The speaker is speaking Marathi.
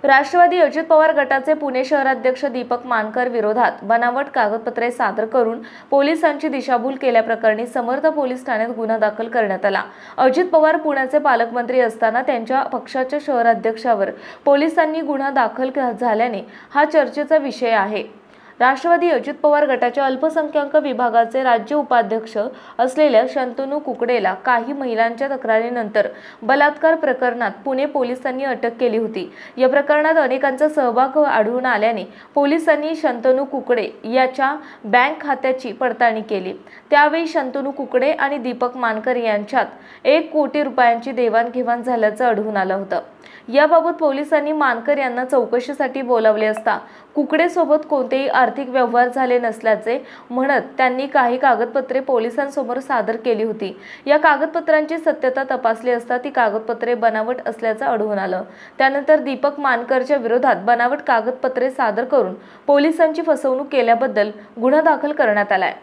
राष्ट्रवादी अजित पवार गटाचे पुणे शहराध्यक्ष दीपक मानकर विरोधात बनावट कागदपत्रे सादर करून पोलिसांची दिशाभूल केल्याप्रकरणी समर्थ पोलीस ठाण्यात गुन्हा दाखल करण्यात आला। अजित पवार पुण्याचे पालकमंत्री असताना त्यांच्या पक्षाच्या शहराध्यक्षावर पोलिसांनी गुन्हा दाखल झाल्याने हा चर्चेचा विषय आहे। राष्ट्रवादी अजित पवार गटाच्या अल्पसंख्याक विभागाचे राज्य उपाध्यक्ष असलेल्या शंतनू कुकडेला काही महिलांच्या तक्रारीनंतर बलात्कार प्रकरणात पुणे पोलिसांनी अटक केली होती। या प्रकरणात अनेकांचा सहभाग आढळून आल्याने पोलिसांनी शंतनू कुकडे याच्या बँक खात्याची पडताळणी केली। त्यावेळी शंतनू कुकडे आणि दीपक मानकर यांच्यात 1 कोटी रुपयांची देवाणघेवाण झाल्याचं आढळून आलं होतं। याबाबत पोलिसांनी मानकर यांना चौकशीसाठी बोलावले असता कुकडे सोबत कोणतेही आर्थिक व्यवहार झाले नसल्याचे म्हणत त्यांनी काही कागदपत्रे पोलिसांसमोर सादर केली होती। या कागदपत्रांची सत्यता तपासली असता ती कागदपत्रे बनावट असल्याचं आढळून आलं। त्यानंतर दीपक मानकरच्या विरोधात बनावट कागदपत्रे सादर करून पोलिसांची फसवणूक केल्याबद्दल गुन्हा दाखल करण्यात आलाय।